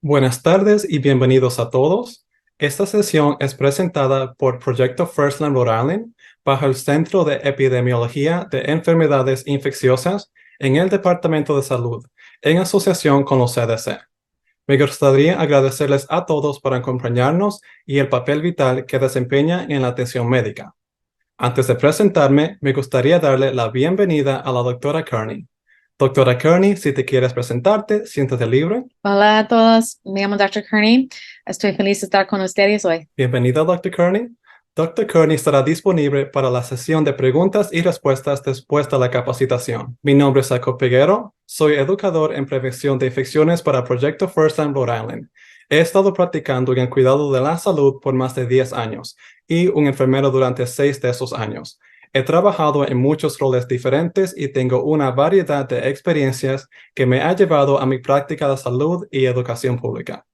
Buenas tardes y bienvenidos a todos. Esta sesión es presentada por Proyecto Firstland Rhode Island bajo el Centro de Epidemiología de Enfermedades Infecciosas en el Departamento de Salud, en asociación con los CDC. Me gustaría agradecerles a todos por acompañarnos y el papel vital que desempeñan en la atención médica. Antes de presentarme, me gustaría darle la bienvenida a la doctora Kearney. Doctora Kearney, si te quieres presentarte, siéntate libre. Hola a todos, me llamo Dr. Kearney. Estoy feliz de estar con ustedes hoy. Bienvenida, Dr. Kearney. Dr. Kearney estará disponible para la sesión de preguntas y respuestas después de la capacitación. Mi nombre es Jacob Peguero. Soy educador en prevención de infecciones para Proyecto Firstland Rhode Island. He estado practicando en el cuidado de la salud por más de 10 años y un enfermero durante 6 de esos años. He trabajado en muchos roles diferentes y tengo una variedad de experiencias que me ha llevado a mi práctica de salud y educación pública.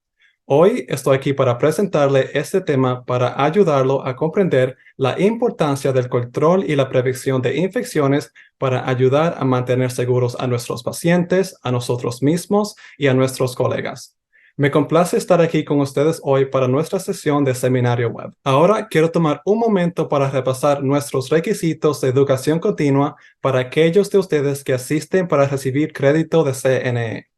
Hoy estoy aquí para presentarle este tema para ayudarlo a comprender la importancia del control y la prevención de infecciones para ayudar a mantener seguros a nuestros pacientes, a nosotros mismos y a nuestros colegas. Me complace estar aquí con ustedes hoy para nuestra sesión de seminario web. Ahora quiero tomar un momento para repasar nuestros requisitos de educación continua para aquellos de ustedes que asisten para recibir crédito de CNE.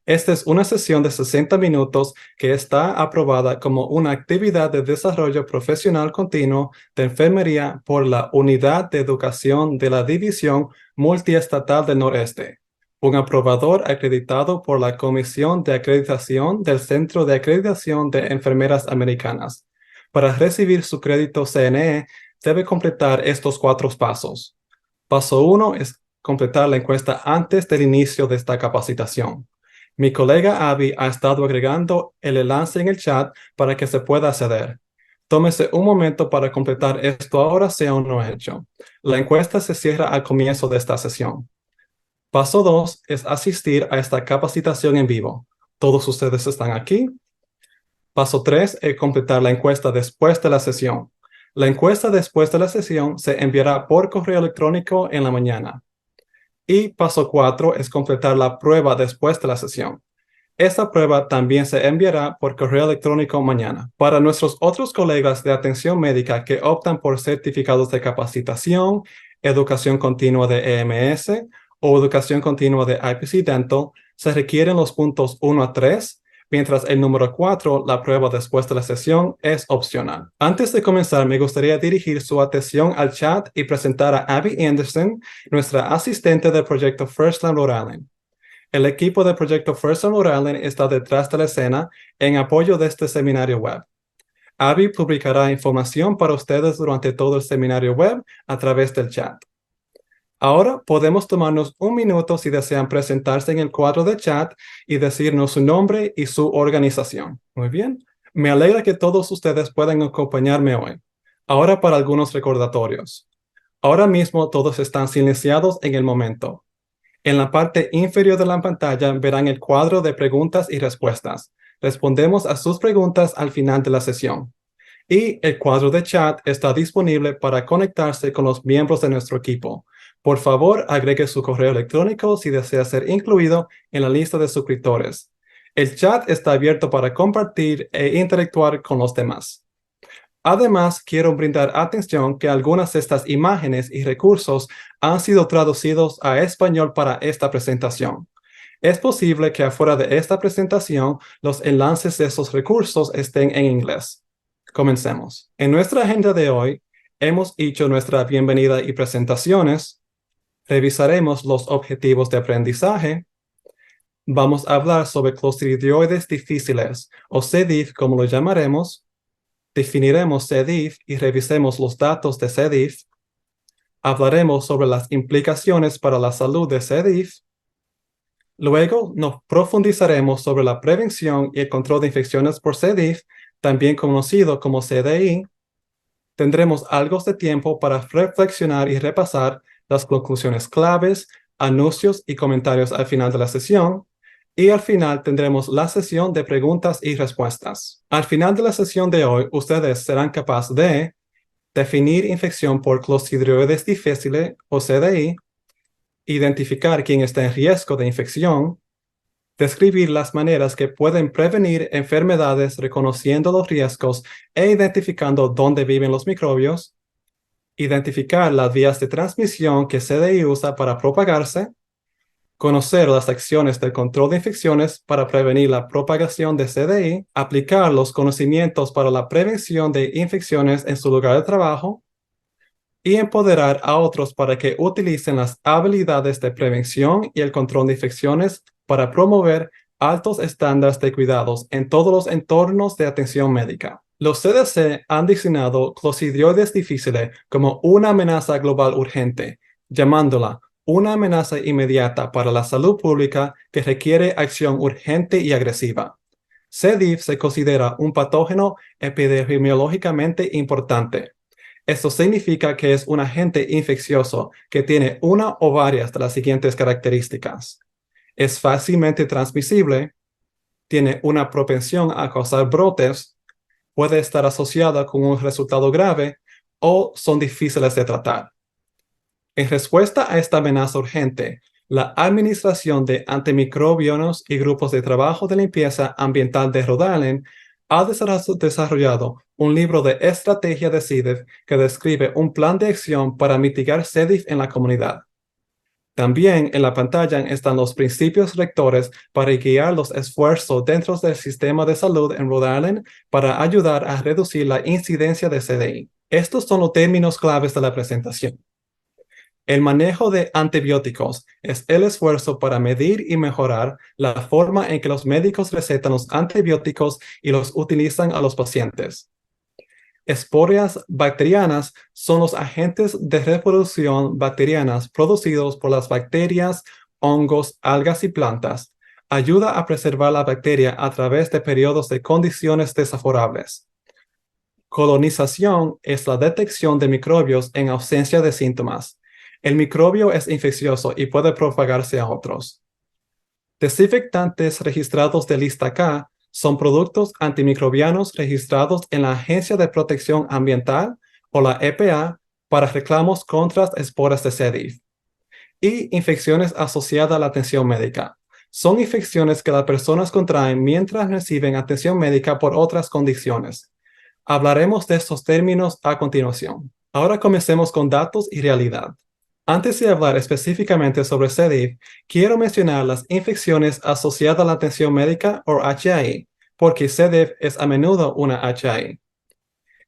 Esta es una sesión de 60 minutos que está aprobada como una actividad de desarrollo profesional continuo de enfermería por la Unidad de Educación de la División Multiestatal del Noreste, un aprobador acreditado por la Comisión de Acreditación del Centro de Acreditación de Enfermeras Americanas. Para recibir su crédito CNE, debe completar estos 4 pasos. Paso 1 es completar la encuesta antes del inicio de esta capacitación. Mi colega Abby ha estado agregando el enlace en el chat para que se pueda acceder. Tómese un momento para completar esto ahora si aún no hecho. La encuesta se cierra al comienzo de esta sesión. Paso 2 es asistir a esta capacitación en vivo. Todos ustedes están aquí. Paso 3 es completar la encuesta después de la sesión. La encuesta después de la sesión se enviará por correo electrónico en la mañana. Y paso 4 es completar la prueba después de la sesión. Esta prueba también se enviará por correo electrónico mañana. Para nuestros otros colegas de atención médica que optan por certificados de capacitación, educación continua de EMS o educación continua de IPC Dental, se requieren los puntos 1 a 3, mientras el número 4, la prueba después de la sesión, es opcional. Antes de comenzar, me gustaría dirigir su atención al chat y presentar a Abby Anderson, nuestra asistente del proyecto Firstland Rhode Island. El equipo del proyecto Firstland Rhode Island está detrás de la escena en apoyo de este seminario web. Abby publicará información para ustedes durante todo el seminario web a través del chat. Ahora podemos tomarnos un minuto si desean presentarse en el cuadro de chat y decirnos su nombre y su organización. Muy bien. Me alegra que todos ustedes puedan acompañarme hoy. Ahora para algunos recordatorios. Ahora mismo todos están silenciados en el momento. En la parte inferior de la pantalla verán el cuadro de preguntas y respuestas. Respondemos a sus preguntas al final de la sesión. Y el cuadro de chat está disponible para conectarse con los miembros de nuestro equipo. Por favor, agregue su correo electrónico si desea ser incluido en la lista de suscriptores. El chat está abierto para compartir e interactuar con los demás. Además, quiero brindar atención que algunas de estas imágenes y recursos han sido traducidos a español para esta presentación. Es posible que afuera de esta presentación los enlaces de esos recursos estén en inglés. Comencemos. En nuestra agenda de hoy, hemos hecho nuestra bienvenida y presentaciones. Revisaremos los objetivos de aprendizaje. Vamos a hablar sobre clostridioides difíciles, o CDIF como lo llamaremos. Definiremos CDIF y revisemos los datos de CDIF. Hablaremos sobre las implicaciones para la salud de CDIF. Luego nos profundizaremos sobre la prevención y el control de infecciones por CDIF, también conocido como CDI. Tendremos algo de tiempo para reflexionar y repasar las conclusiones claves, anuncios y comentarios al final de la sesión. Y al final tendremos la sesión de preguntas y respuestas. Al final de la sesión de hoy, ustedes serán capaces de definir infección por Clostridioides difficile o CDI, identificar quién está en riesgo de infección, describir las maneras que pueden prevenir enfermedades reconociendo los riesgos e identificando dónde viven los microbios, identificar las vías de transmisión que CDI usa para propagarse, conocer las acciones del control de infecciones para prevenir la propagación de CDI, aplicar los conocimientos para la prevención de infecciones en su lugar de trabajo, y empoderar a otros para que utilicen las habilidades de prevención y el control de infecciones para promover altos estándares de cuidados en todos los entornos de atención médica. Los CDC han designado Clostridioides difficile como una amenaza global urgente, llamándola una amenaza inmediata para la salud pública que requiere acción urgente y agresiva. C. diff se considera un patógeno epidemiológicamente importante. Esto significa que es un agente infeccioso que tiene una o varias de las siguientes características. Es fácilmente transmisible, tiene una propensión a causar brotes, puede estar asociada con un resultado grave o son difíciles de tratar. En respuesta a esta amenaza urgente, la Administración de Antimicrobianos y Grupos de Trabajo de Limpieza Ambiental de Rhode Island ha desarrollado un libro de estrategia de C. diff que describe un plan de acción para mitigar C. diff en la comunidad. También en la pantalla están los principios rectores para guiar los esfuerzos dentro del sistema de salud en Rhode Island para ayudar a reducir la incidencia de CDI. Estos son los términos claves de la presentación. El manejo de antibióticos es el esfuerzo para medir y mejorar la forma en que los médicos recetan los antibióticos y los utilizan a los pacientes. Esporias bacterianas son los agentes de reproducción bacterianas producidos por las bacterias, hongos, algas y plantas. Ayuda a preservar la bacteria a través de periodos de condiciones desfavorables. Colonización es la detección de microbios en ausencia de síntomas. El microbio es infeccioso y puede propagarse a otros. Desinfectantes registrados de lista K son productos antimicrobianos registrados en la Agencia de Protección Ambiental o la EPA para reclamos contra esporas de C. diff. Y infecciones asociadas a la atención médica. Son infecciones que las personas contraen mientras reciben atención médica por otras condiciones. Hablaremos de estos términos a continuación. Ahora comencemos con datos y realidad. Antes de hablar específicamente sobre C. diff, quiero mencionar las infecciones asociadas a la atención médica o HAI, porque C. diff es a menudo una HAI.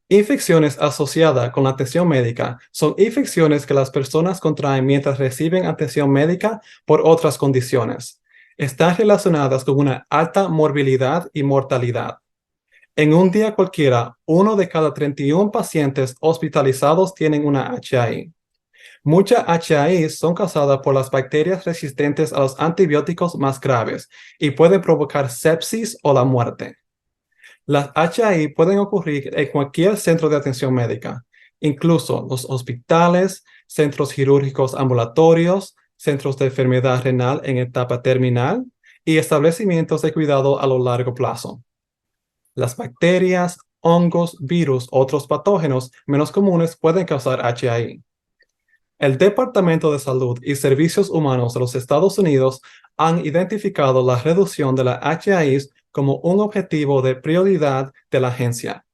Infecciones asociadas con la atención médica son infecciones que las personas contraen mientras reciben atención médica por otras condiciones. Están relacionadas con una alta morbilidad y mortalidad. En un día cualquiera, 1 de cada 31 pacientes hospitalizados tienen una HAI. Muchas HAI son causadas por las bacterias resistentes a los antibióticos más graves y pueden provocar sepsis o la muerte. Las HAI pueden ocurrir en cualquier centro de atención médica, incluso los hospitales, centros quirúrgicos ambulatorios, centros de enfermedad renal en etapa terminal y establecimientos de cuidado a lo largo plazo. Las bacterias, hongos, virus, otros patógenos menos comunes pueden causar HAI. El Departamento de Salud y Servicios Humanos de los Estados Unidos han identificado la reducción de las HAIs como un objetivo de prioridad de la agencia.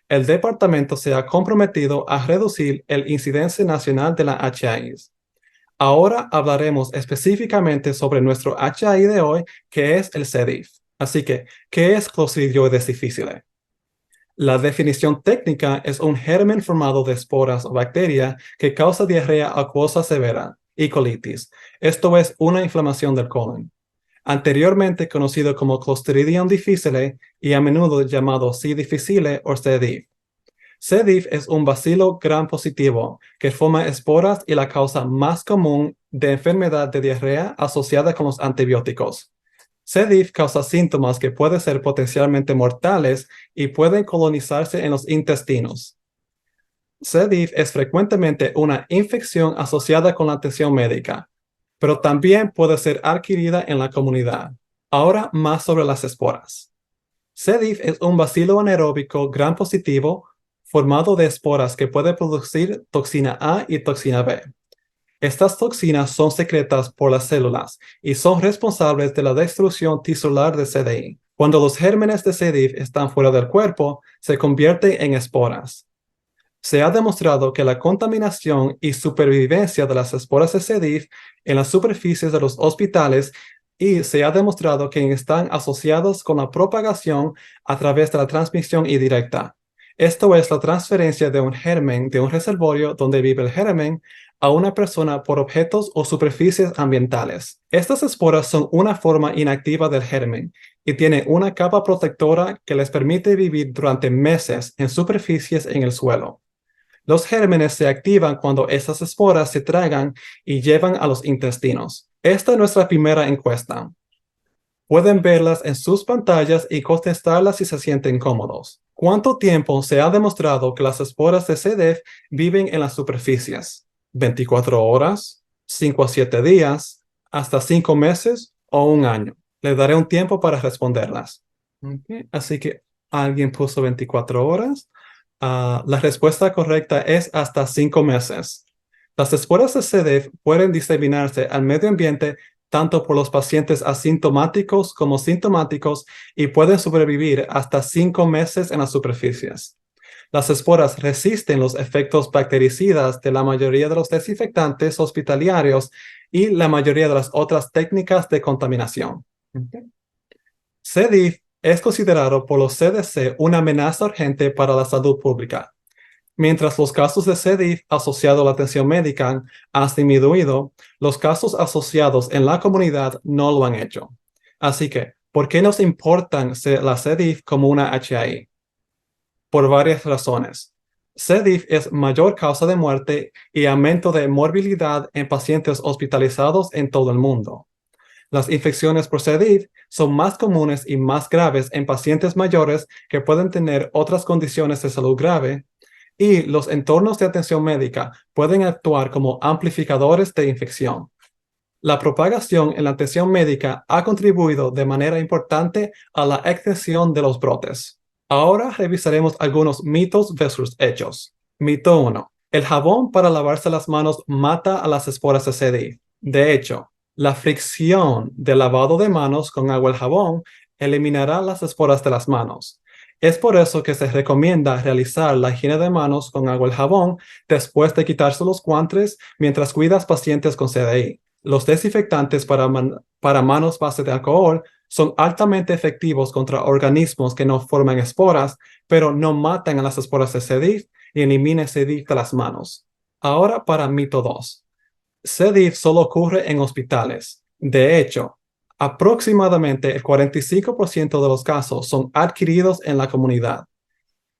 El departamento se ha comprometido a reducir el índice nacional de las HAIs. Ahora hablaremos específicamente sobre nuestro HAI de hoy, que es el C. diff. Así que, ¿qué es Clostridioides difficile? La definición técnica es un germen formado de esporas o bacteria que causa diarrea acuosa severa y colitis. Esto es una inflamación del colon. Anteriormente conocido como Clostridium difficile y a menudo llamado C. difficile o C. diff. C. diff es un bacilo gram positivo que forma esporas y la causa más común de enfermedad de diarrea asociada con los antibióticos. C. diff causa síntomas que pueden ser potencialmente mortales y pueden colonizarse en los intestinos. C. diff es frecuentemente una infección asociada con la atención médica, pero también puede ser adquirida en la comunidad. Ahora más sobre las esporas. C. diff es un bacilo anaeróbico gram positivo formado de esporas que puede producir toxina A y toxina B. Estas toxinas son secretas por las células y son responsables de la destrucción tisular de CDI. Cuando los gérmenes de C. diff están fuera del cuerpo, se convierten en esporas. Se ha demostrado que la contaminación y supervivencia de las esporas de C. diff en las superficies de los hospitales y se ha demostrado que están asociados con la propagación a través de la transmisión indirecta. Esto es la transferencia de un germen de un reservorio donde vive el germen a una persona por objetos o superficies ambientales. Estas esporas son una forma inactiva del germen y tienen una capa protectora que les permite vivir durante meses en superficies en el suelo. Los gérmenes se activan cuando estas esporas se tragan y llevan a los intestinos. Esta es nuestra primera encuesta. Pueden verlas en sus pantallas y contestarlas si se sienten cómodos. ¿Cuánto tiempo se ha demostrado que las esporas de C. diff viven en las superficies? ¿24 horas? ¿5 a 7 días? ¿Hasta 5 meses o un año? Le daré un tiempo para responderlas. Okay. Así que alguien puso 24 horas. La respuesta correcta es hasta 5 meses. Las esporas de C. diff pueden diseminarse al medio ambiente tanto por los pacientes asintomáticos como sintomáticos y pueden sobrevivir hasta 5 meses en las superficies. Las esporas resisten los efectos bactericidas de la mayoría de los desinfectantes hospitalarios y la mayoría de las otras técnicas de contaminación. Okay. C. diff es considerado por los CDC una amenaza urgente para la salud pública. Mientras los casos de C. diff asociados a la atención médica han disminuido, los casos asociados en la comunidad no lo han hecho. Así que, ¿por qué nos importa la C. diff como una HAI? Por varias razones. C. diff es mayor causa de muerte y aumento de morbilidad en pacientes hospitalizados en todo el mundo. Las infecciones por C. diff son más comunes y más graves en pacientes mayores que pueden tener otras condiciones de salud grave, y los entornos de atención médica pueden actuar como amplificadores de infección. La propagación en la atención médica ha contribuido de manera importante a la extensión de los brotes. Ahora revisaremos algunos mitos versus hechos. Mito 1. El jabón para lavarse las manos mata a las esporas de C. diff. De hecho, la fricción del lavado de manos con agua y jabón eliminará las esporas de las manos. Es por eso que se recomienda realizar la higiene de manos con agua y jabón después de quitarse los guantes mientras cuidas pacientes con CDI. Los desinfectantes para manos base de alcohol son altamente efectivos contra organismos que no forman esporas, pero no matan a las esporas de C. diff y eliminan C. diff de las manos. Ahora para mito 2. C. diff solo ocurre en hospitales. De hecho, aproximadamente el 45% de los casos son adquiridos en la comunidad.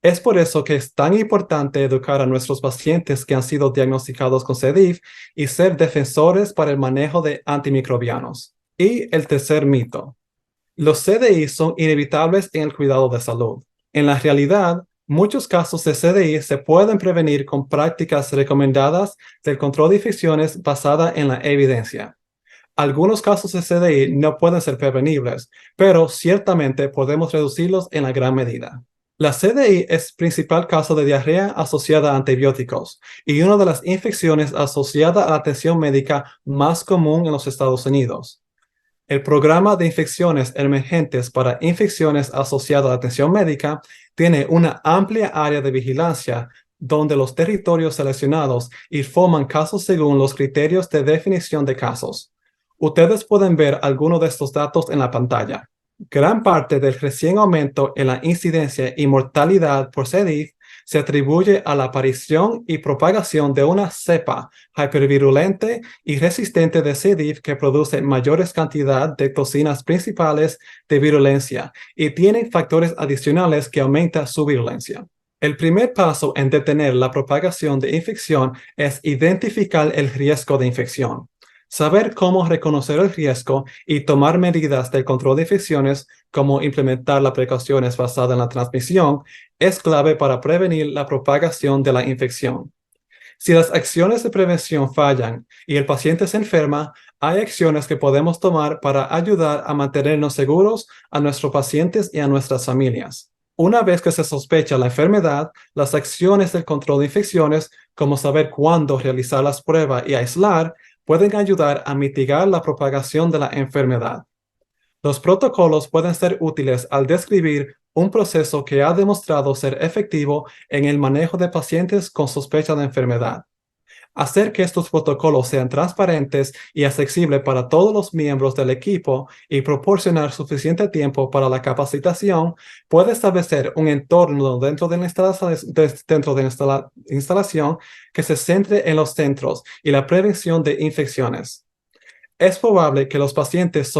Es por eso que es tan importante educar a nuestros pacientes que han sido diagnosticados con C. diff y ser defensores para el manejo de antimicrobianos. Y el tercer mito. Los CDI son inevitables en el cuidado de salud. En la realidad, muchos casos de CDI se pueden prevenir con prácticas recomendadas del control de infecciones basada en la evidencia. Algunos casos de CDI no pueden ser prevenibles, pero ciertamente podemos reducirlos en la gran medida. La CDI es principal causa de diarrea asociada a antibióticos y una de las infecciones asociada a la atención médica más común en los Estados Unidos. El programa de infecciones emergentes para infecciones asociadas a la atención médica tiene una amplia área de vigilancia donde los territorios seleccionados informan casos según los criterios de definición de casos. Ustedes pueden ver algunos de estos datos en la pantalla. Gran parte del recién aumento en la incidencia y mortalidad por C. diff se atribuye a la aparición y propagación de una cepa hipervirulente y resistente de C. diff que produce mayores cantidades de toxinas principales de virulencia y tiene factores adicionales que aumentan su virulencia. El primer paso en detener la propagación de infección es identificar el riesgo de infección. Saber cómo reconocer el riesgo y tomar medidas de control de infecciones, como implementar las precauciones basadas en la transmisión, es clave para prevenir la propagación de la infección. Si las acciones de prevención fallan y el paciente se enferma, hay acciones que podemos tomar para ayudar a mantenernos seguros a nuestros pacientes y a nuestras familias. Una vez que se sospecha la enfermedad, las acciones del control de infecciones, como saber cuándo realizar las pruebas y aislar, pueden ayudar a mitigar la propagación de la enfermedad. Los protocolos pueden ser útiles al describir un proceso que ha demostrado ser efectivo en el manejo de pacientes con sospecha de enfermedad. Hacer que estos protocolos sean transparentes y accesibles para todos los miembros del equipo y proporcionar suficiente tiempo para la capacitación puede establecer un entorno dentro de la instalación que se centre en los centros y la prevención de infecciones. Es probable que los pacientes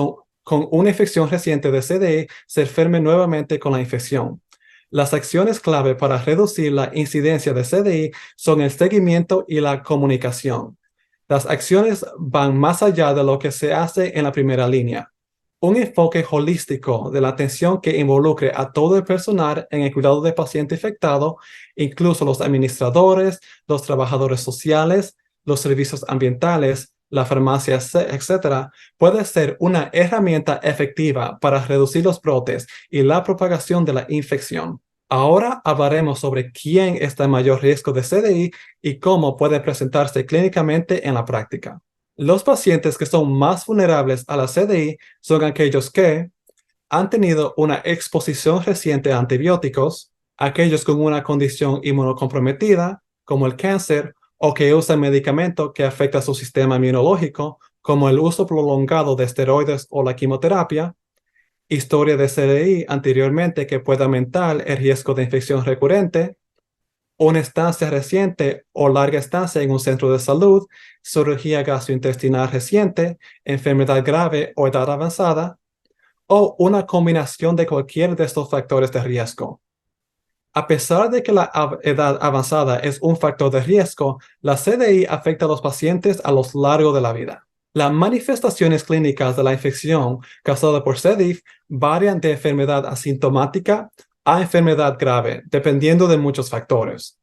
con una infección reciente de CDI se enfermen nuevamente con la infección. Las acciones clave para reducir la incidencia de CDI son el seguimiento y la comunicación. Las acciones van más allá de lo que se hace en la primera línea. Un enfoque holístico de la atención que involucre a todo el personal en el cuidado del paciente infectado, incluso los administradores, los trabajadores sociales, los servicios ambientales, la farmacia, etc., puede ser una herramienta efectiva para reducir los brotes y la propagación de la infección. Ahora hablaremos sobre quién está en mayor riesgo de CDI y cómo puede presentarse clínicamente en la práctica. Los pacientes que son más vulnerables a la CDI son aquellos que han tenido una exposición reciente a antibióticos, aquellos con una condición inmunocomprometida, como el cáncer, o que usan medicamento que afecta su sistema inmunológico, como el uso prolongado de esteroides o la quimioterapia, historia de CDI anteriormente que puede aumentar el riesgo de infección recurrente, una estancia reciente o larga estancia en un centro de salud, cirugía gastrointestinal reciente, enfermedad grave o edad avanzada, o una combinación de cualquier de estos factores de riesgo. A pesar de que la edad avanzada es un factor de riesgo, la CDI afecta a los pacientes a lo largo de la vida. Las manifestaciones clínicas de la infección causada por C. diff varían de enfermedad asintomática a enfermedad grave, dependiendo de muchos factores.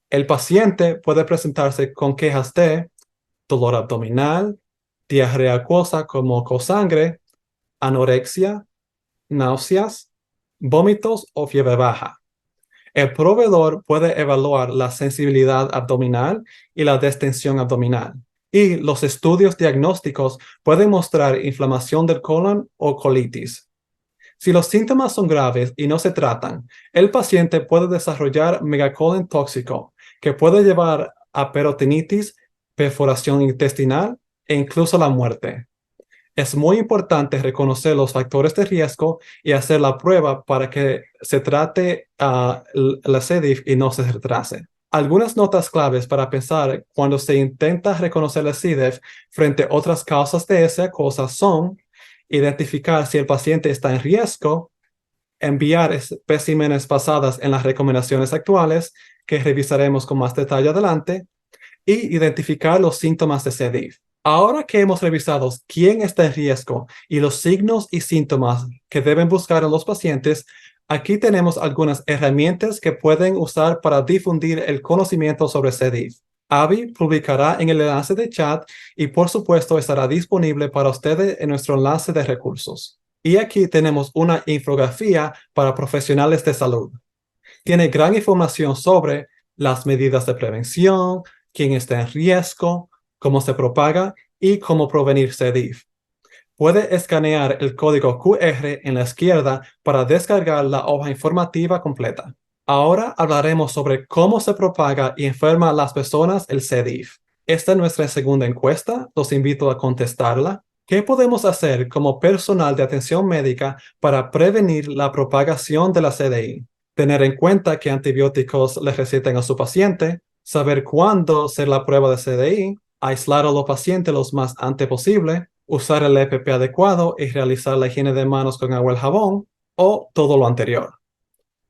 El paciente puede presentarse con quejas de dolor abdominal, diarrea acuosa como cosangre, anorexia, náuseas, vómitos o fiebre baja. El proveedor puede evaluar la sensibilidad abdominal y la distensión abdominal. Y los estudios diagnósticos pueden mostrar inflamación del colon o colitis. Si los síntomas son graves y no se tratan, el paciente puede desarrollar megacolon tóxico, que puede llevar a peritonitis, perforación intestinal e incluso la muerte. Es muy importante reconocer los factores de riesgo y hacer la prueba para que se trate la C. diff y no se retrase. Algunas notas claves para pensar cuando se intenta reconocer la C. diff frente a otras causas de esa cosa son identificar si el paciente está en riesgo, enviar especímenes basadas en las recomendaciones actuales, que revisaremos con más detalle adelante, y identificar los síntomas de C. diff. Ahora que hemos revisado quién está en riesgo y los signos y síntomas que deben buscar en los pacientes, aquí tenemos algunas herramientas que pueden usar para difundir el conocimiento sobre C. diff. Abby publicará en el enlace de chat y por supuesto estará disponible para ustedes en nuestro enlace de recursos. Y aquí tenemos una infografía para profesionales de salud. Tiene gran información sobre las medidas de prevención, quién está en riesgo, cómo se propaga y cómo prevenir C. diff. Puede escanear el código QR en la izquierda para descargar la hoja informativa completa. Ahora hablaremos sobre cómo se propaga y enferma a las personas el C. diff. Esta es nuestra segunda encuesta. Los invito a contestarla. ¿Qué podemos hacer como personal de atención médica para prevenir la propagación de la CDI? Tener en cuenta qué antibióticos le recetan a su paciente, saber cuándo hacer la prueba de CDI, aislar a los pacientes lo más antes posible, usar el EPP adecuado y realizar la higiene de manos con agua y jabón, o todo lo anterior.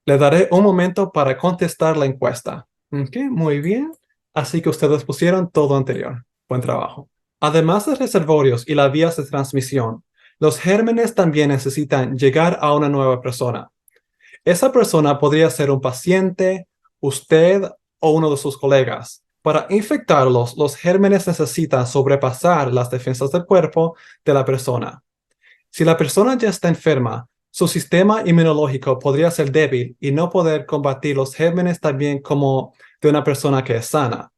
Le daré un momento para contestar la encuesta. Ok, muy bien. Así que ustedes pusieron todo anterior. Buen trabajo. Además de reservorios y las vías de transmisión, los gérmenes también necesitan llegar a una nueva persona. Esa persona podría ser un paciente, usted o uno de sus colegas. Para infectarlos, los gérmenes necesitan sobrepasar las defensas del cuerpo de la persona. Si la persona ya está enferma, Su sistema inmunológico podría ser débil y no poder combatir los gérmenes tan bien como de una persona que es sana.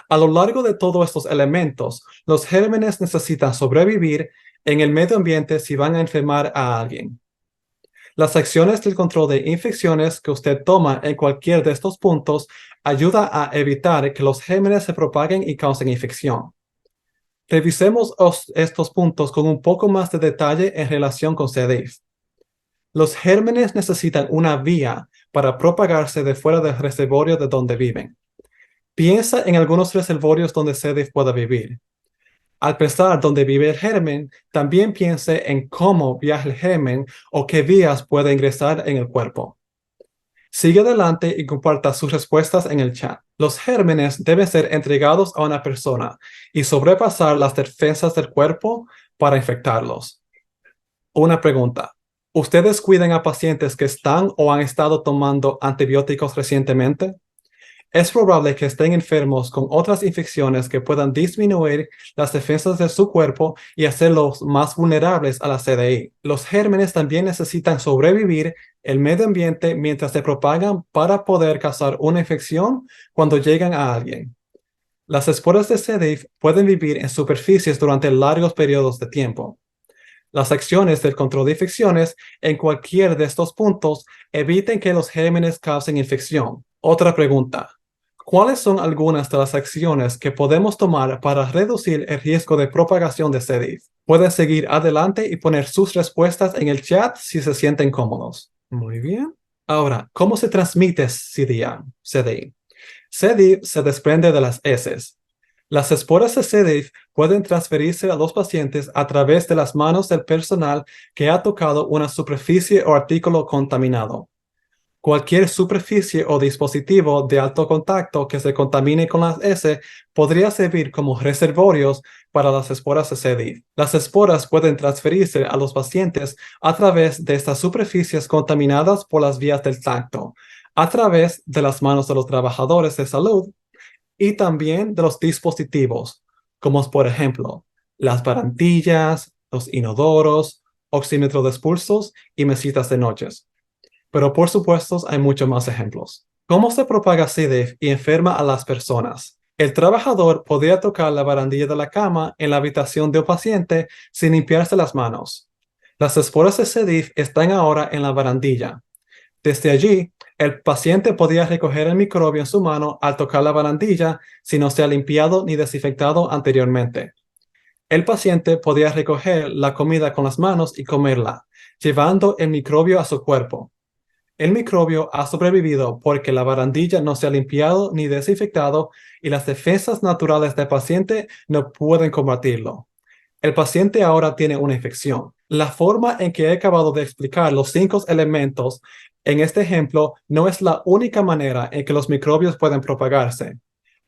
A lo largo de todos estos elementos, los gérmenes necesitan sobrevivir en el medio ambiente si van a enfermar a alguien. Las acciones del control de infecciones que usted toma en cualquier de estos puntos ayuda a evitar que los gérmenes se propaguen y causen infección. Revisemos estos puntos con un poco más de detalle en relación con C. diff. Los gérmenes necesitan una vía para propagarse de fuera del reservorio de donde viven. Piensa en algunos reservorios donde C. diff pueda vivir. Al pensar dónde vive el germen, también piense en cómo viaja el germen o qué vías puede ingresar en el cuerpo. Sigue adelante y comparta sus respuestas en el chat. Los gérmenes deben ser entregados a una persona y sobrepasar las defensas del cuerpo para infectarlos. Una pregunta. ¿Ustedes cuidan a pacientes que están o han estado tomando antibióticos recientemente? Es probable que estén enfermos con otras infecciones que puedan disminuir las defensas de su cuerpo y hacerlos más vulnerables a la CDI. Los gérmenes también necesitan sobrevivir el medio ambiente mientras se propagan para poder causar una infección cuando llegan a alguien. Las esporas de C. diff pueden vivir en superficies durante largos periodos de tiempo. Las acciones del control de infecciones en cualquier de estos puntos eviten que los gérmenes causen infección. Otra pregunta. ¿Cuáles son algunas de las acciones que podemos tomar para reducir el riesgo de propagación de C. diff? Pueden seguir adelante y poner sus respuestas en el chat si se sienten cómodos. Muy bien. Ahora, ¿cómo se transmite CDI? CDI se desprende de las heces. Las esporas de C. diff pueden transferirse a los pacientes a través de las manos del personal que ha tocado una superficie o artículo contaminado. Cualquier superficie o dispositivo de alto contacto que se contamine con las heces podría servir como reservorios para las esporas de C. diff. Las esporas pueden transferirse a los pacientes a través de estas superficies contaminadas por las vías del tacto, a través de las manos de los trabajadores de salud y también de los dispositivos, como por ejemplo las barandillas, los inodoros, oxímetro de expulsos y mesitas de noches. Pero por supuesto hay muchos más ejemplos. ¿Cómo se propaga C. diff y enferma a las personas? El trabajador podría tocar la barandilla de la cama en la habitación de un paciente sin limpiarse las manos. Las esporas de C. diff están ahora en la barandilla. Desde allí, el paciente podría recoger el microbio en su mano al tocar la barandilla si no se ha limpiado ni desinfectado anteriormente. El paciente podría recoger la comida con las manos y comerla, llevando el microbio a su cuerpo. El microbio ha sobrevivido porque la barandilla no se ha limpiado ni desinfectado y las defensas naturales del paciente no pueden combatirlo. El paciente ahora tiene una infección. La forma en que he acabado de explicar los 5 elementos en este ejemplo no es la única manera en que los microbios pueden propagarse.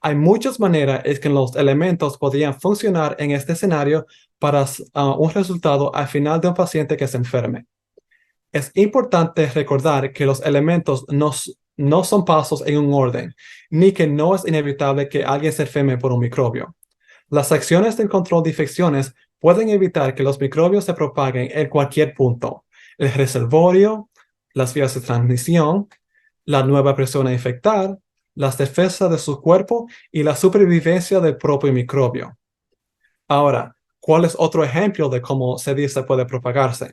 Hay muchas maneras en que los elementos podrían funcionar en este escenario para un resultado al final de un paciente que se enferme. Es importante recordar que los elementos no son pasos en un orden, ni que no es inevitable que alguien se enferme por un microbio. Las acciones del control de infecciones pueden evitar que los microbios se propaguen en cualquier punto: el reservorio, las vías de transmisión, la nueva persona a infectar, las defensas de su cuerpo y la supervivencia del propio microbio. Ahora, ¿cuál es otro ejemplo de cómo C. diff puede propagarse?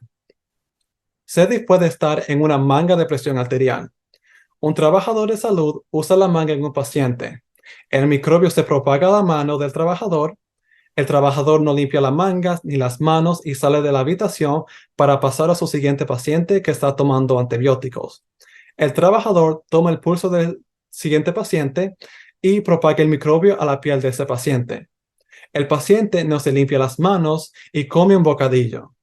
C. diff puede estar en una manga de presión arterial. Un trabajador de salud usa la manga en un paciente. El microbio se propaga a la mano del trabajador. El trabajador no limpia las mangas ni las manos y sale de la habitación para pasar a su siguiente paciente que está tomando antibióticos. El trabajador toma el pulso del siguiente paciente y propaga el microbio a la piel de ese paciente. El paciente no se limpia las manos y come un bocadillo.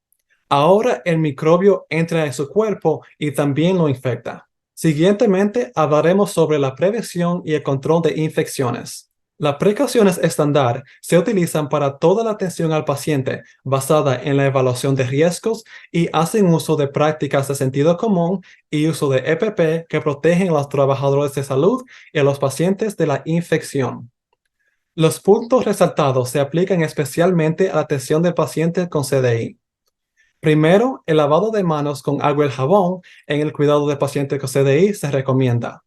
Ahora el microbio entra en su cuerpo y también lo infecta. Siguientemente hablaremos sobre la prevención y el control de infecciones. Las precauciones estándar se utilizan para toda la atención al paciente basada en la evaluación de riesgos y hacen uso de prácticas de sentido común y uso de EPP que protegen a los trabajadores de salud y a los pacientes de la infección. Los puntos resaltados se aplican especialmente a la atención del paciente con CDI. Primero, el lavado de manos con agua y el jabón en el cuidado de pacientes con CDI se recomienda.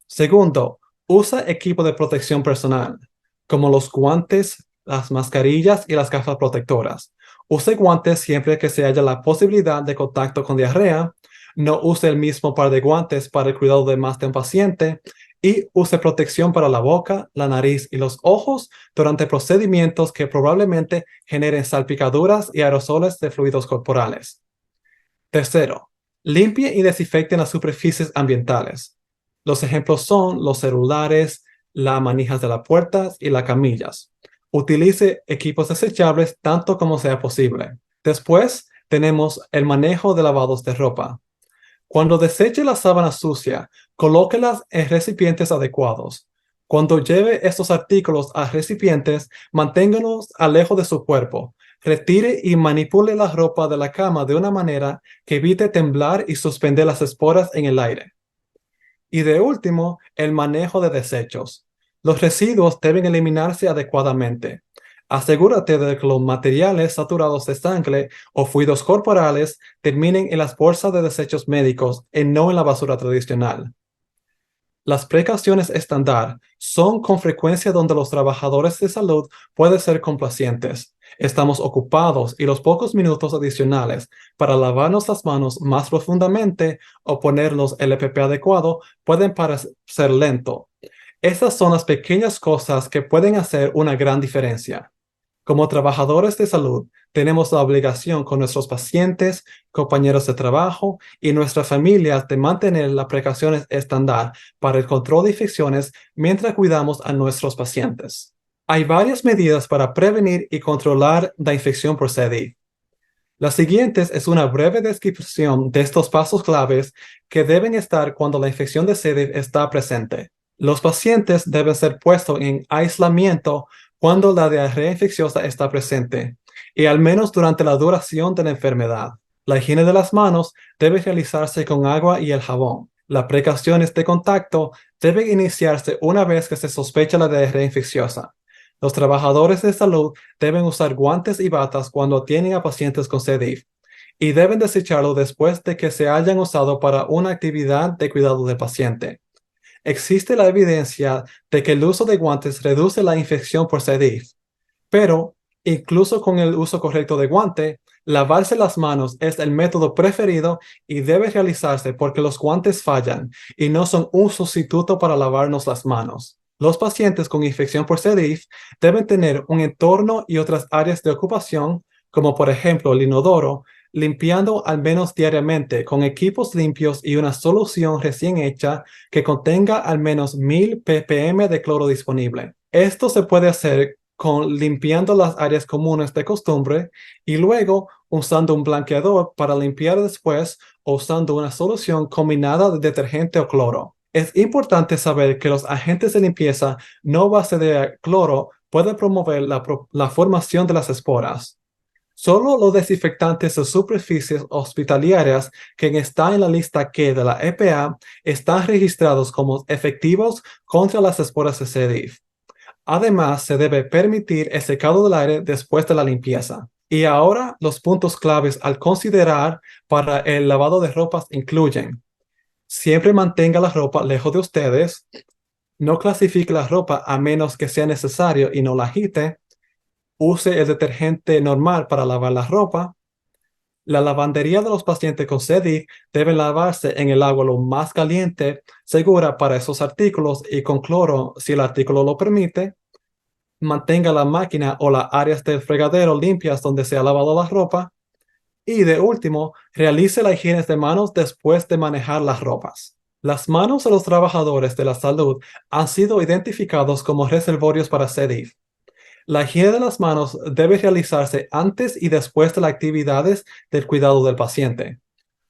Segundo, usa equipo de protección personal, como los guantes, las mascarillas y las gafas protectoras. Use guantes siempre que se haya la posibilidad de contacto con diarrea. No use el mismo par de guantes para el cuidado de más de un paciente. Y use protección para la boca, la nariz y los ojos durante procedimientos que probablemente generen salpicaduras y aerosoles de fluidos corporales. Tercero, limpie y desinfecte las superficies ambientales. Los ejemplos son los celulares, las manijas de las puertas y las camillas. Utilice equipos desechables tanto como sea posible. Después, tenemos el manejo de lavados de ropa. Cuando deseche la sábana sucia, colóquelas en recipientes adecuados. Cuando lleve estos artículos a recipientes, manténgalos lejos de su cuerpo. Retire y manipule la ropa de la cama de una manera que evite temblar y suspender las esporas en el aire. Y de último, el manejo de desechos. Los residuos deben eliminarse adecuadamente. Asegúrate de que los materiales saturados de sangre o fluidos corporales terminen en las bolsas de desechos médicos y no en la basura tradicional. Las precauciones estándar son con frecuencia donde los trabajadores de salud pueden ser complacientes. Estamos ocupados y los pocos minutos adicionales para lavarnos las manos más profundamente o ponernos el EPP adecuado pueden parecer lento. Estas son las pequeñas cosas que pueden hacer una gran diferencia. Como trabajadores de salud, tenemos la obligación con nuestros pacientes, compañeros de trabajo y nuestras familias de mantener las precauciones estándar para el control de infecciones mientras cuidamos a nuestros pacientes. Hay varias medidas para prevenir y controlar la infección por CDI. Las siguientes es una breve descripción de estos pasos claves que deben estar cuando la infección de CDI está presente. Los pacientes deben ser puestos en aislamiento cuando la diarrea infecciosa está presente y al menos durante la duración de la enfermedad. La higiene de las manos debe realizarse con agua y el jabón. Las precauciones de contacto deben iniciarse una vez que se sospecha la diarrea infecciosa. Los trabajadores de salud deben usar guantes y batas cuando atienden a pacientes con C. diff y deben desecharlo después de que se hayan usado para una actividad de cuidado del paciente. Existe la evidencia de que el uso de guantes reduce la infección por C. diff, pero incluso con el uso correcto de guante, lavarse las manos es el método preferido y debe realizarse porque los guantes fallan y no son un sustituto para lavarnos las manos. Los pacientes con infección por C. diff deben tener un entorno y otras áreas de ocupación, como por ejemplo el inodoro, limpiando al menos diariamente con equipos limpios y una solución recién hecha que contenga al menos 1000 ppm de cloro disponible. Esto se puede hacer con limpiando las áreas comunes de costumbre y luego usando un blanqueador para limpiar después o usando una solución combinada de detergente o cloro. Es importante saber que los agentes de limpieza no base de cloro pueden promover la formación de las esporas. Solo los desinfectantes de superficies hospitalarias que están en la lista Q de la EPA están registrados como efectivos contra las esporas de C. diff. Además, se debe permitir el secado del aire después de la limpieza. Y ahora, los puntos claves al considerar para el lavado de ropas incluyen: siempre mantenga la ropa lejos de ustedes, no clasifique la ropa a menos que sea necesario y no la agite, use el detergente normal para lavar la ropa. La lavandería de los pacientes con C. diff debe lavarse en el agua lo más caliente, segura para esos artículos y con cloro si el artículo lo permite. Mantenga la máquina o las áreas del fregadero limpias donde se ha lavado la ropa. Y de último, realice la higiene de manos después de manejar las ropas. Las manos de los trabajadores de la salud han sido identificados como reservorios para C. diff. La higiene de las manos debe realizarse antes y después de las actividades del cuidado del paciente.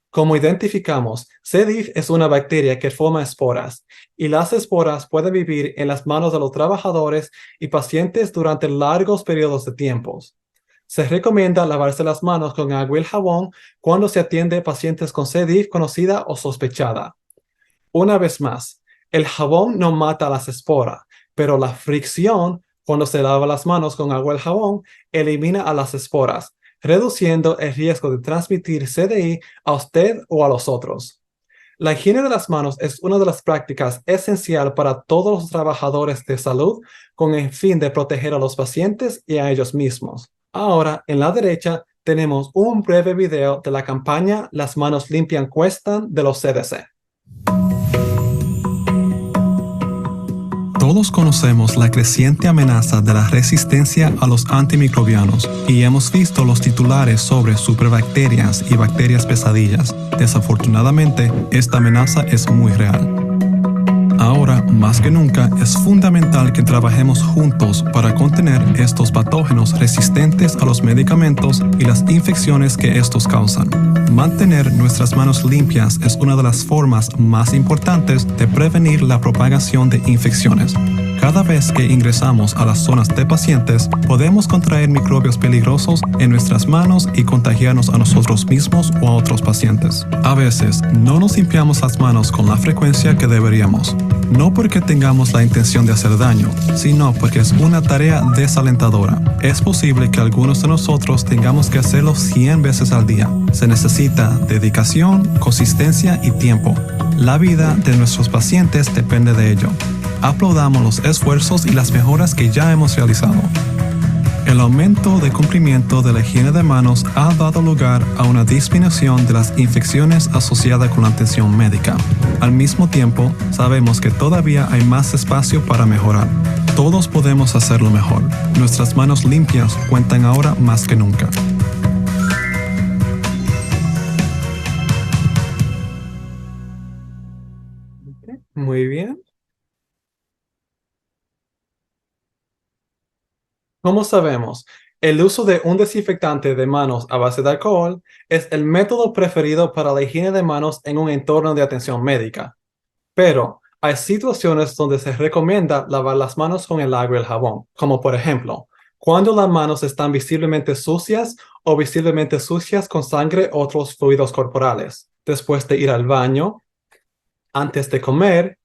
Como identificamos, C. diff es una bacteria que forma esporas y las esporas pueden vivir en las manos de los trabajadores y pacientes durante largos periodos de tiempo. Se recomienda lavarse las manos con agua y jabón cuando se atiende a pacientes con C. diff conocida o sospechada. Una vez más, el jabón no mata las esporas, pero la fricción cuando se lava las manos con agua y jabón elimina a las esporas, reduciendo el riesgo de transmitir CDI a usted o a los otros. La higiene de las manos es una de las prácticas esenciales para todos los trabajadores de salud con el fin de proteger a los pacientes y a ellos mismos. Ahora, en la derecha, tenemos un breve video de la campaña Las manos limpias cuestan de los CDC. Todos conocemos la creciente amenaza de la resistencia a los antimicrobianos y hemos visto los titulares sobre superbacterias y bacterias pesadillas. Desafortunadamente, esta amenaza es muy real. Ahora, más que nunca, es fundamental que trabajemos juntos para contener estos patógenos resistentes a los medicamentos y las infecciones que estos causan. Mantener nuestras manos limpias es una de las formas más importantes de prevenir la propagación de infecciones. Cada vez que ingresamos a las zonas de pacientes, podemos contraer microbios peligrosos en nuestras manos y contagiarnos a nosotros mismos o a otros pacientes. A veces, no nos limpiamos las manos con la frecuencia que deberíamos. No porque tengamos la intención de hacer daño, sino porque es una tarea desalentadora. Es posible que algunos de nosotros tengamos que hacerlo 100 veces al día. Se necesita dedicación, consistencia y tiempo. La vida de nuestros pacientes depende de ello. Aplaudamos los esfuerzos y las mejoras que ya hemos realizado. El aumento de cumplimiento de la higiene de manos ha dado lugar a una disminución de las infecciones asociadas con la atención médica. Al mismo tiempo, sabemos que todavía hay más espacio para mejorar. Todos podemos hacerlo mejor. Nuestras manos limpias cuentan ahora más que nunca. Muy bien. Como sabemos, el uso de un desinfectante de manos a base de alcohol es el método preferido para la higiene de manos en un entorno de atención médica. Pero hay situaciones donde se recomienda lavar las manos con el agua y el jabón, como por ejemplo, cuando las manos están visiblemente sucias o visiblemente sucias con sangre o otros fluidos corporales, después de ir al baño, antes de comer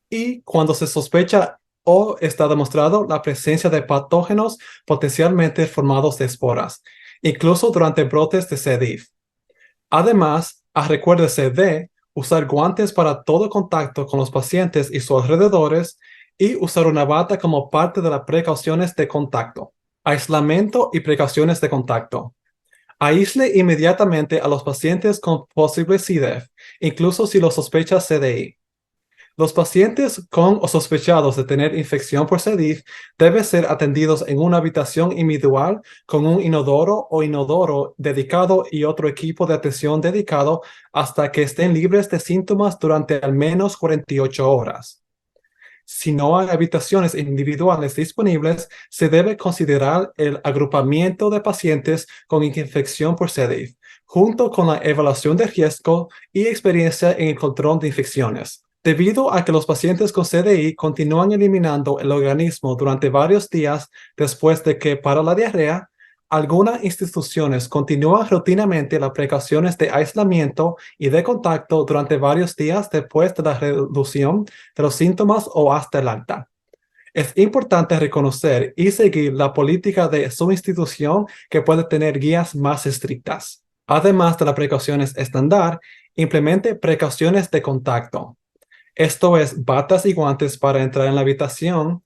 y cuando se sospecha o está demostrado la presencia de patógenos potencialmente formados de esporas, incluso durante brotes de C. diff. Además, recuérdese de usar guantes para todo contacto con los pacientes y sus alrededores y usar una bata como parte de las precauciones de contacto. Aislamiento y precauciones de contacto. Aísle inmediatamente a los pacientes con posible C. diff, incluso si lo sospecha CDI. Los pacientes con o sospechados de tener infección por C. diff deben ser atendidos en una habitación individual con un inodoro dedicado y otro equipo de atención dedicado hasta que estén libres de síntomas durante al menos 48 horas. Si no hay habitaciones individuales disponibles, se debe considerar el agrupamiento de pacientes con infección por C. diff, junto con la evaluación de riesgo y experiencia en el control de infecciones. Debido a que los pacientes con CDI continúan eliminando el organismo durante varios días después de que para la diarrea, algunas instituciones continúan rutinamente las precauciones de aislamiento y de contacto durante varios días después de la reducción de los síntomas o hasta el alta. Es importante reconocer y seguir la política de su institución que puede tener guías más estrictas. Además de las precauciones estándar, implemente precauciones de contacto. Esto es batas y guantes para entrar en la habitación,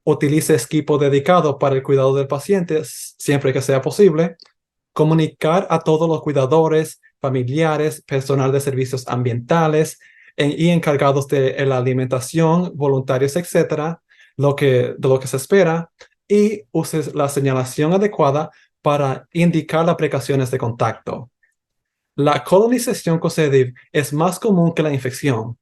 utilice equipo dedicado para el cuidado del paciente siempre que sea posible, comunicar a todos los cuidadores, familiares, personal de servicios ambientales y encargados de la alimentación, voluntarios, etcétera, de lo que se espera, y use la señalación adecuada para indicar las precauciones de contacto. La colonización con C. diff es más común que la infección.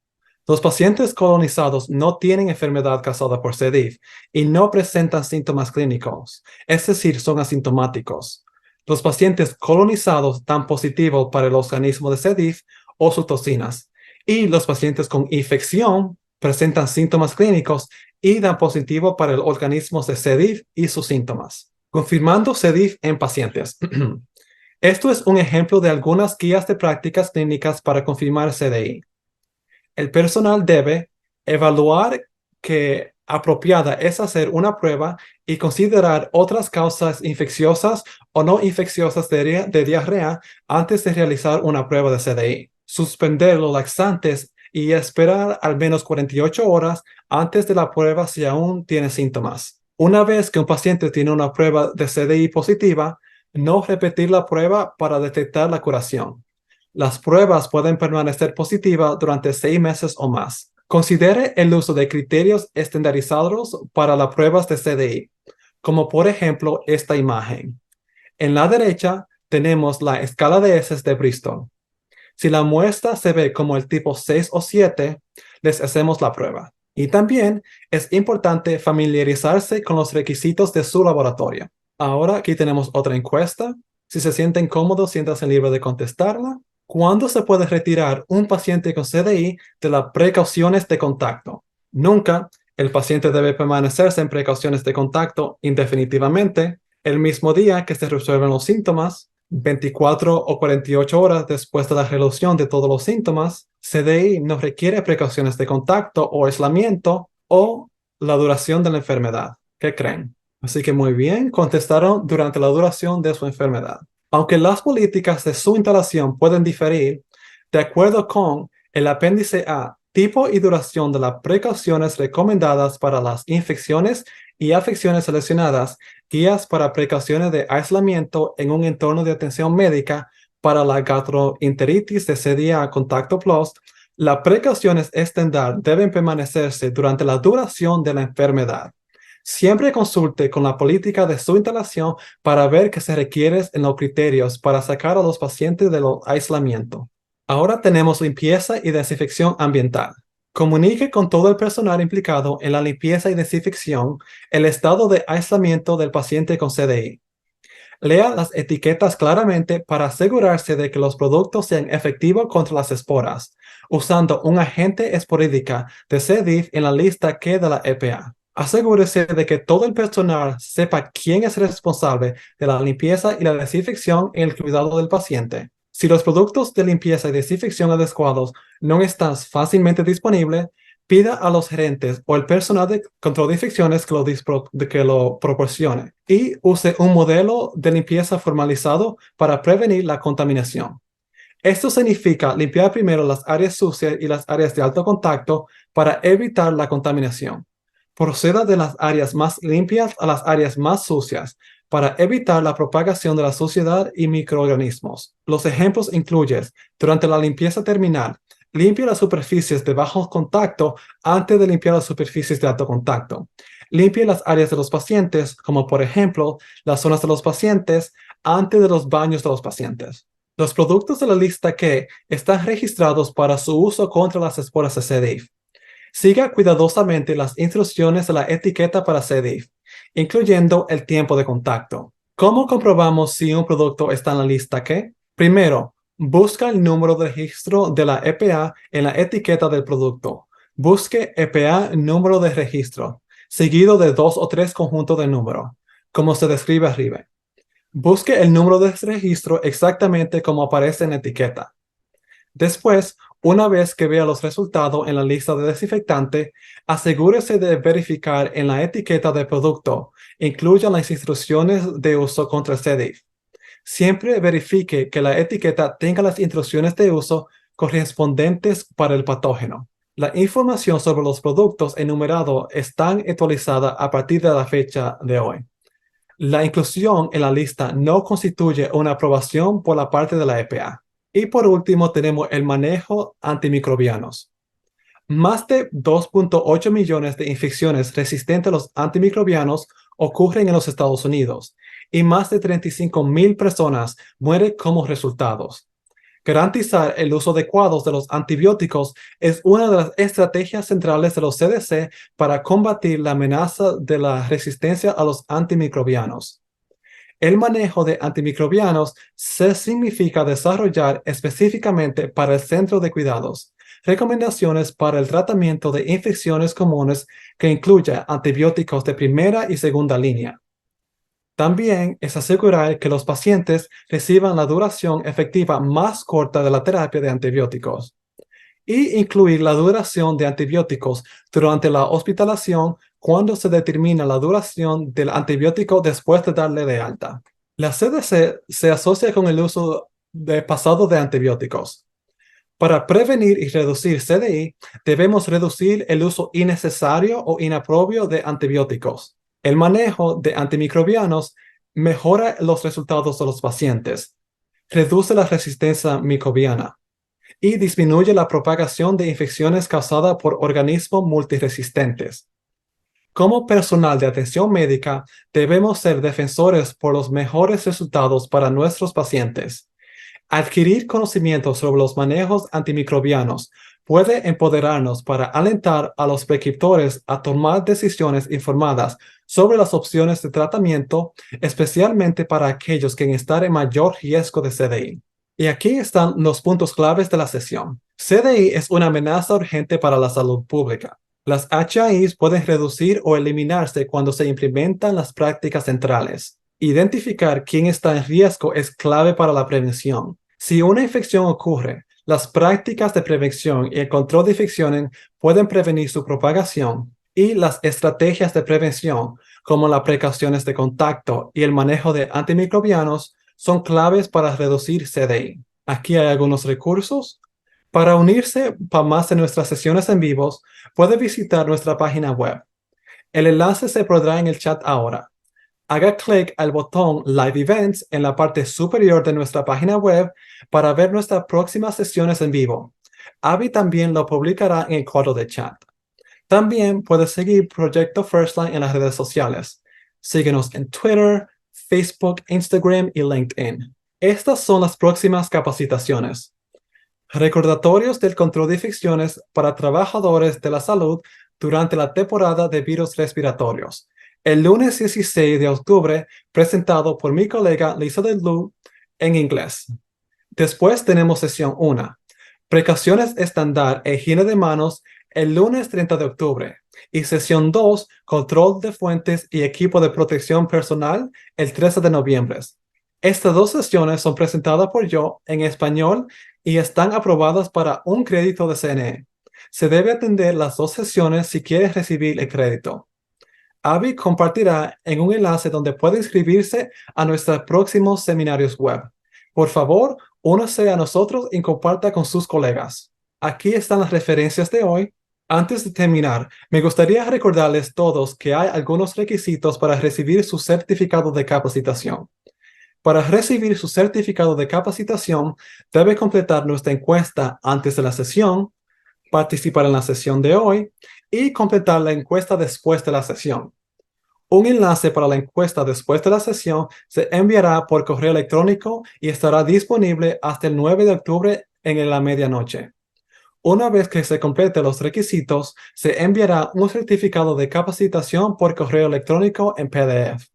Los pacientes colonizados no tienen enfermedad causada por C. diff y no presentan síntomas clínicos, es decir, son asintomáticos. Los pacientes colonizados dan positivo para el organismo de C. diff o sus toxinas, y los pacientes con infección presentan síntomas clínicos y dan positivo para el organismo de C. diff y sus síntomas. Confirmando C. diff en pacientes. Esto es un ejemplo de algunas guías de prácticas clínicas para confirmar CDI. El personal debe evaluar que apropiada es hacer una prueba y considerar otras causas infecciosas o no infecciosas de diarrea antes de realizar una prueba de CDI. Suspender los laxantes y esperar al menos 48 horas antes de la prueba si aún tiene síntomas. Una vez que un paciente tiene una prueba de CDI positiva, no repetir la prueba para detectar la curación. Las pruebas pueden permanecer positivas durante 6 meses o más. Considere el uso de criterios estandarizados para las pruebas de CDI, como por ejemplo esta imagen. En la derecha tenemos la escala de heces de Bristol. Si la muestra se ve como el tipo 6 o 7, les hacemos la prueba. Y también es importante familiarizarse con los requisitos de su laboratorio. Ahora aquí tenemos otra encuesta. Si se sienten cómodos, siéntanse libres de contestarla. ¿Cuándo se puede retirar un paciente con CDI de las precauciones de contacto? Nunca. El paciente debe permanecerse en precauciones de contacto indefinitivamente el mismo día que se resuelven los síntomas, 24 o 48 horas después de la resolución de todos los síntomas. CDI no requiere precauciones de contacto o aislamiento o la duración de la enfermedad. ¿Qué creen? Así que muy bien, contestaron durante la duración de su enfermedad. Aunque las políticas de su instalación pueden diferir, de acuerdo con el apéndice A, tipo y duración de las precauciones recomendadas para las infecciones y afecciones seleccionadas, guías para precauciones de aislamiento en un entorno de atención médica para la gastroenteritis de CDA Contacto Plus, las precauciones estándar deben permanecerse durante la duración de la enfermedad. Siempre consulte con la política de su instalación para ver qué se requiere en los criterios para sacar a los pacientes del aislamiento. Ahora tenemos limpieza y desinfección ambiental. Comunique con todo el personal implicado en la limpieza y desinfección el estado de aislamiento del paciente con CDI. Lea las etiquetas claramente para asegurarse de que los productos sean efectivos contra las esporas, usando un agente esporídica de C. diff en la lista Q de la EPA. Asegúrese de que todo el personal sepa quién es responsable de la limpieza y la desinfección en el cuidado del paciente. Si los productos de limpieza y desinfección adecuados no están fácilmente disponibles, pida a los gerentes o el personal de control de infecciones que lo proporcione y use un modelo de limpieza formalizado para prevenir la contaminación. Esto significa limpiar primero las áreas sucias y las áreas de alto contacto para evitar la contaminación. Proceda de las áreas más limpias a las áreas más sucias para evitar la propagación de la suciedad y microorganismos. Los ejemplos incluyen, durante la limpieza terminal, limpie las superficies de bajo contacto antes de limpiar las superficies de alto contacto. Limpie las áreas de los pacientes, como por ejemplo las zonas de los pacientes, antes de los baños de los pacientes. Los productos de la lista Q están registrados para su uso contra las esporas de C. diff. Siga cuidadosamente las instrucciones de la etiqueta para C. diff, incluyendo el tiempo de contacto. ¿Cómo comprobamos si un producto está en la lista Q? Primero, busca el número de registro de la EPA en la etiqueta del producto. Busque EPA número de registro, seguido de 2 o 3 conjuntos de número, como se describe arriba. Busque el número de registro exactamente como aparece en la etiqueta. Después, una vez que vea los resultados en la lista de desinfectante, asegúrese de verificar en la etiqueta del producto, incluya las instrucciones de uso contra C. diff. Siempre verifique que la etiqueta tenga las instrucciones de uso correspondientes para el patógeno. La información sobre los productos enumerados está actualizada a partir de la fecha de hoy. La inclusión en la lista no constituye una aprobación por la parte de la EPA. Y por último tenemos el manejo antimicrobianos. Más de 2.8 millones de infecciones resistentes a los antimicrobianos ocurren en los Estados Unidos y más de 35,000 personas mueren como resultados. Garantizar el uso adecuado de los antibióticos es una de las estrategias centrales de los CDC para combatir la amenaza de la resistencia a los antimicrobianos. El manejo de antimicrobianos se significa desarrollar específicamente para el centro de cuidados recomendaciones para el tratamiento de infecciones comunes que incluya antibióticos de primera y segunda línea. También es asegurar que los pacientes reciban la duración efectiva más corta de la terapia de antibióticos. y incluir la duración de antibióticos durante la hospitalización cuando se determina la duración del antibiótico después de darle de alta. La CDC se asocia con el uso de pasado de antibióticos. Para prevenir y reducir CDI, debemos reducir el uso innecesario o inaprobio de antibióticos. El manejo de antimicrobianos mejora los resultados de los pacientes, reduce la resistencia microbiana y disminuye la propagación de infecciones causadas por organismos multiresistentes. Como personal de atención médica, debemos ser defensores por los mejores resultados para nuestros pacientes. Adquirir conocimiento sobre los manejos antimicrobianos puede empoderarnos para alentar a los prescriptores a tomar decisiones informadas sobre las opciones de tratamiento, especialmente para aquellos que están en mayor riesgo de CDI. Y aquí están los puntos claves de la sesión. CDI es una amenaza urgente para la salud pública. Las HAIs pueden reducir o eliminarse cuando se implementan las prácticas centrales. Identificar quién está en riesgo es clave para la prevención. Si una infección ocurre, las prácticas de prevención y el control de infecciones pueden prevenir su propagación y las estrategias de prevención, como las precauciones de contacto y el manejo de antimicrobianos, son claves para reducir CDI. Aquí hay algunos recursos. Para unirse para más de nuestras sesiones en vivos, puede visitar nuestra página web. El enlace se pondrá en el chat ahora. Haga clic al botón Live Events en la parte superior de nuestra página web para ver nuestras próximas sesiones en vivo. Abby también lo publicará en el cuadro de chat. También puedes seguir Proyecto FirstLine en las redes sociales. Síguenos en Twitter, Facebook, Instagram y LinkedIn. Estas son las próximas capacitaciones. Recordatorios del control de infecciones para trabajadores de la salud durante la temporada de virus respiratorios. El lunes 16 de octubre, presentado por mi colega Lisa DeLu en inglés. Después tenemos sesión 1. Precauciones estándar e higiene de manos el lunes 30 de octubre. Y sesión 2, control de fuentes y equipo de protección personal el 13 de noviembre. Estas dos sesiones son presentadas por yo en español y están aprobadas para un crédito de CNE. Se debe atender las dos sesiones si quieres recibir el crédito. Abby compartirá en un enlace donde puede inscribirse a nuestros próximos seminarios web. Por favor, únase a nosotros y comparta con sus colegas. Aquí están las referencias de hoy. Antes de terminar, me gustaría recordarles todos que hay algunos requisitos para recibir su certificado de capacitación. Para recibir su certificado de capacitación, debe completar nuestra encuesta antes de la sesión, participar en la sesión de hoy y completar la encuesta después de la sesión. Un enlace para la encuesta después de la sesión se enviará por correo electrónico y estará disponible hasta el 9 de octubre en la medianoche. Una vez que se complete los requisitos, se enviará un certificado de capacitación por correo electrónico en PDF.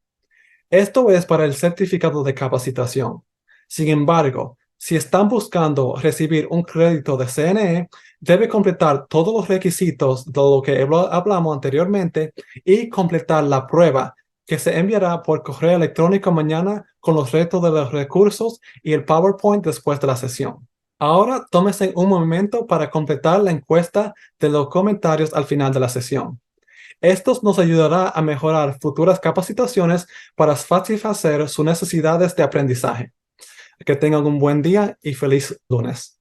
Esto es para el certificado de capacitación. Sin embargo, si están buscando recibir un crédito de CNE, debe completar todos los requisitos de lo que hablamos anteriormente y completar la prueba que se enviará por correo electrónico mañana con los retos de los recursos y el PowerPoint después de la sesión. Ahora tómese un momento para completar la encuesta de los comentarios al final de la sesión. Esto nos ayudará a mejorar futuras capacitaciones para satisfacer sus necesidades de aprendizaje. Que tengan un buen día y feliz lunes.